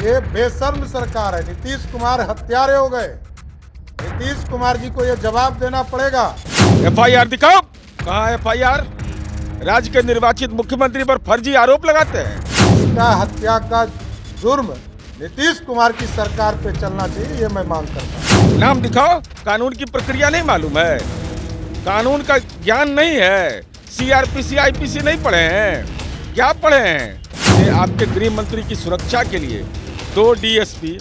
ये बेशर्म सरकार है। नीतीश कुमार हत्यारे हो गए। नीतीश कुमार जी को ये जवाब देना पड़ेगा। एफआईआर दिखाओ। कहाँ एफआईआर? राज्य के निर्वाचित मुख्यमंत्री पर फर्जी आरोप लगाते हैं। इसका हत्या का जुर्म नीतीश कुमार की सरकार पे चलना चाहिए, ये मैं मांग करता हूँ। नाम दिखाओ। कानून की प्रक्रिया नहीं मालूम है, कानून का ज्ञान नहीं है, सीआरपीसी आईपीसी नहीं पढ़े हैं, क्या पढ़े हैं? ये आपके गृह मंत्री की सुरक्षा के लिए 2 डीएसपी,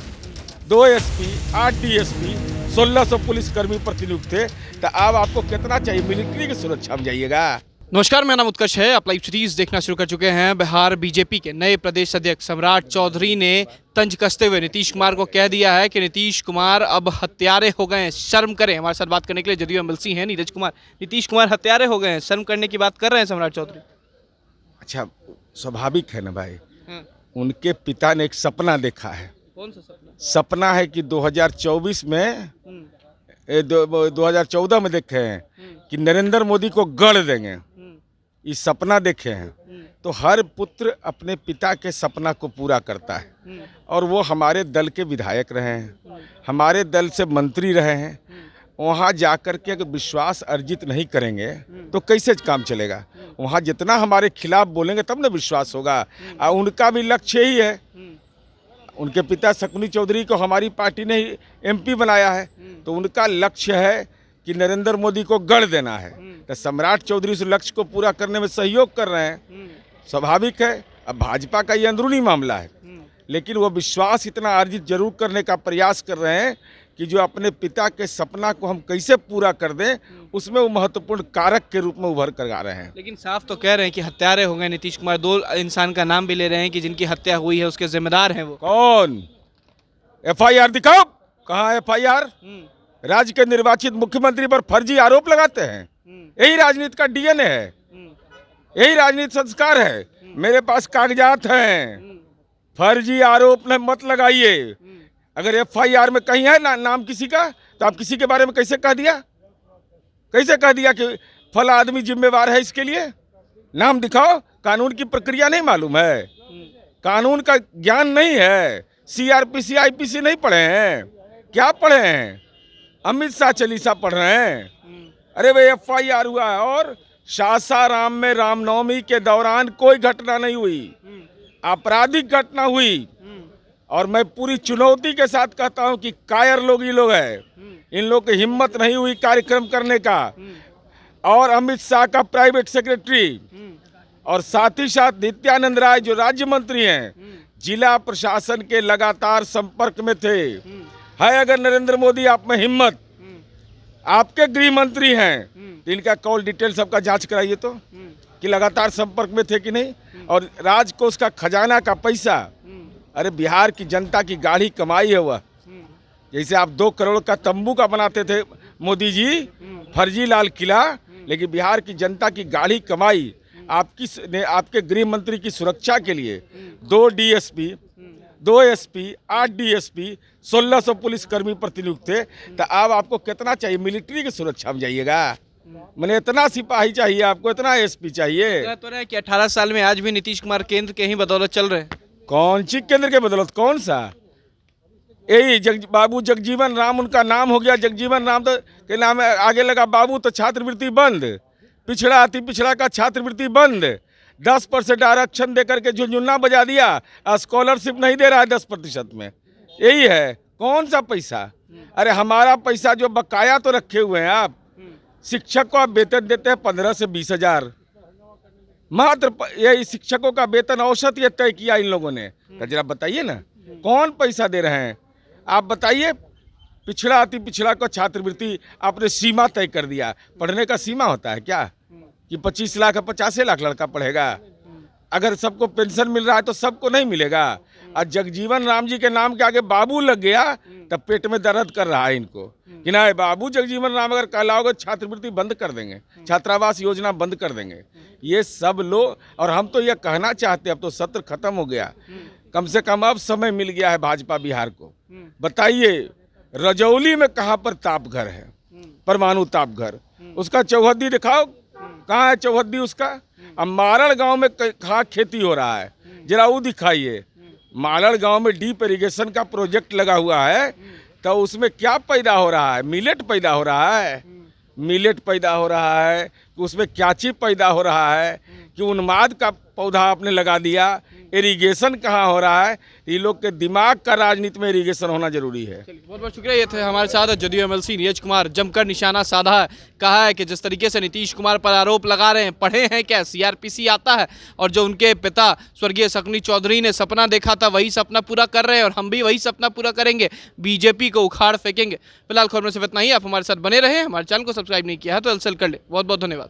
2 एसपी, 8 डीएसपी, 1600 पुलिसकर्मी प्रतिनियुक्त थे। तो अब आपको कितना चाहिए? मिलिट्री की सुरक्षा में जाइएगा। नमस्कार, मेरा नाम उत्कर्ष है। आप लाइव सीरीज देखना शुरू कर चुके हैं। बिहार बीजेपी के नए प्रदेश अध्यक्ष सम्राट चौधरी ने तंज कसते हुए नीतीश कुमार को कह दिया है कि नीतीश कुमार अब हत्यारे हो गए हैं, शर्म करें। हमारे साथ बात करने के लिए जदयू एमएलसी हैं नीरज कुमार। नीतीश कुमार हत्यारे हो गए हैं, शर्म करने की बात कर रहे हैं सम्राट चौधरी। अच्छा, स्वाभाविक है ना भाई। उनके पिता ने एक सपना देखा है। कौन सा सपना? सपना है कि 2024 में 2014 में देखे हैं कि नरेंद्र मोदी को गढ़ देंगे। ये सपना देखे हैं तो हर पुत्र अपने पिता के सपना को पूरा करता है। और वो हमारे दल के विधायक रहे हैं, हमारे दल से मंत्री रहे हैं। वहाँ जाकर के अगर विश्वास अर्जित नहीं करेंगे तो कैसे काम चलेगा? वहाँ जितना हमारे खिलाफ बोलेंगे तब ना विश्वास होगा। और उनका भी लक्ष्य ही है। उनके पिता शकुनी चौधरी को हमारी पार्टी ने एमपी बनाया है, तो उनका लक्ष्य है कि नरेंद्र मोदी को गढ़ देना है। तो सम्राट चौधरी उस लक्ष्य को पूरा करने में सहयोग कर रहे हैं, स्वाभाविक है। अब भाजपा का ये अंदरूनी मामला है, लेकिन वो विश्वास इतना अर्जित जरूर करने का प्रयास कर रहे हैं कि जो अपने पिता के सपना को हम कैसे पूरा कर दें, उसमें वो महत्वपूर्ण कारक के रूप में उभर कर आ रहे हैं। लेकिन साफ तो कह रहे हैं कि हत्यारे हो गए नीतीश कुमार। 2 इंसान का नाम भी ले रहे हैं कि जिनकी हत्या हुई है उसके जिम्मेदार हैं वो। कौन? एफआईआर दिखाओ। कहाँ एफआईआर? राज्य के निर्वाचित मुख्यमंत्री पर फर्जी आरोप लगाते हैं। यही राजनीति का डीएनए है, यही राजनीति संस्कार है। मेरे पास कागजात हैं। फर्जी आरोप न मत लगाइए। अगर एफआईआर में कहीं है नाम किसी का, तो आप किसी के बारे में कैसे कह दिया? कैसे कह दिया कि फला आदमी जिम्मेवार है इसके लिए? नाम दिखाओ। कानून की प्रक्रिया नहीं मालूम है, कानून का ज्ञान नहीं है, सीआरपीसी आईपीसी नहीं पढ़े हैं, क्या पढ़े हैं? अमित शाह चालीसा पढ़ रहे हैं। अरे भाई, एफआईआर हुआ है और सासाराम में रामनवमी के दौरान कोई घटना नहीं हुई, आपराधिक घटना हुई। और मैं पूरी चुनौती के साथ कहता हूं कि कायर लोग ये लोग हैं, इन लोग की हिम्मत नहीं हुई कार्यक्रम करने का। और अमित शाह का प्राइवेट सेक्रेटरी और साथ ही साथ नित्यानंद राय जो राज्य मंत्री हैं, जिला प्रशासन के लगातार संपर्क में थे। है अगर नरेंद्र मोदी आप में हिम्मत, आपके गृह मंत्री हैं, तो इनका कॉल डिटेल सबका जांच कराइए तो कि लगातार संपर्क में थे कि नहीं। और राजकोष का खजाना का पैसा, अरे बिहार की जनता की गाढ़ी कमाई है वह। जैसे आप 2 करोड़ का तंबू का बनाते थे मोदी जी, फर्जी लाल किला, लेकिन बिहार की जनता की गाढ़ी कमाई आपके गृह मंत्री की सुरक्षा के लिए 2 डीएसपी, 2 एसपी, 8 डीएसपी, 1600 पुलिसकर्मी प्रतिनियुक्त थे। तो अब आपको कितना चाहिए? मिलिट्री की सुरक्षा में जाइएगा। मैंने इतना सिपाही चाहिए आपको, इतना एसपी चाहिए? तो रहे कि 18 साल में आज भी नीतीश कुमार केंद्र के ही बदौलत चल रहे हैं। कौन सी केंद्र के बदौलत? कौन सा? यही बाबू जगजीवन राम उनका नाम हो गया। जगजीवन राम तो के नाम आगे लगा बाबू, तो छात्रवृत्ति बंद, पिछड़ा अति पिछड़ा का छात्रवृत्ति बंद, 10% आरक्षण देकर के झुनझुना बजा दिया। स्कॉलरशिप नहीं दे रहा है 10% में। यही है। कौन सा पैसा? अरे हमारा पैसा जो बकाया तो रखे हुए हैं आप। शिक्षक को आप वेतन देते हैं 15 से 20 हजार मात्र। यही शिक्षकों का वेतन औसत ये तय किया इन लोगों ने। तो जरा बताइए ना, कौन पैसा दे रहे हैं? आप बताइए। पिछड़ा अति पिछड़ा को छात्रवृत्ति आपने सीमा तय कर दिया। पढ़ने का सीमा होता है क्या कि 25 लाख 50 लाख लड़का पढ़ेगा? अगर सबको पेंशन मिल रहा है तो सबको नहीं मिलेगा। और जगजीवन राम जी के नाम के आगे बाबू लग गया तब पेट में दर्द कर रहा है इनको कि ना बाबू जगजीवन राम अगर कहलाओगे छात्रवृत्ति बंद कर देंगे, छात्रावास योजना बंद कर देंगे। ये सब लोग, और हम तो ये कहना चाहते हैं, अब तो सत्र खत्म हो गया, कम से कम अब समय मिल गया है भाजपा बिहार को। बताइए, रजौली में कहाँ पर ताप घर है? परमाणु ताप घर। उसका चौहद्दी दिखाओ, कहाँ है चौहद्दी उसका? अब मारण गांव में कहाँ खेती हो रहा है, जरा वो दिखाइए। मालड़ गांव में डीप इरिगेशन का प्रोजेक्ट लगा हुआ है, तो उसमें क्या पैदा हो रहा है? मिलेट पैदा हो रहा है, मिलेट पैदा हो रहा है कि उसमें क्या चीज पैदा हो रहा है कि उन्माद का पौधा आपने लगा दिया। इरिगेशन कहाँ हो रहा है? ये लोग के दिमाग का राजनीति में इरिगेशन होना जरूरी है। बहुत बहुत शुक्रिया। ये थे हमारे साथ जदयू एमएलसी नीरज कुमार। जमकर निशाना साधा है, कहा है कि जिस तरीके से नीतीश कुमार पर आरोप लगा रहे हैं, पढ़े हैं क्या? सीआरपीसी आता है, और जो उनके पिता स्वर्गीय शकुनी चौधरी ने सपना देखा था वही सपना पूरा कर रहे हैं, और हम भी वही सपना पूरा करेंगे, बीजेपी को उखाड़ फेंकेंगे। फिलहाल खबर में सिर्फ इतना ही। आप हमारे साथ बने रहे। हमारे चैनल को सब्सक्राइब नहीं किया है तो जल्द कर ले। बहुत बहुत धन्यवाद।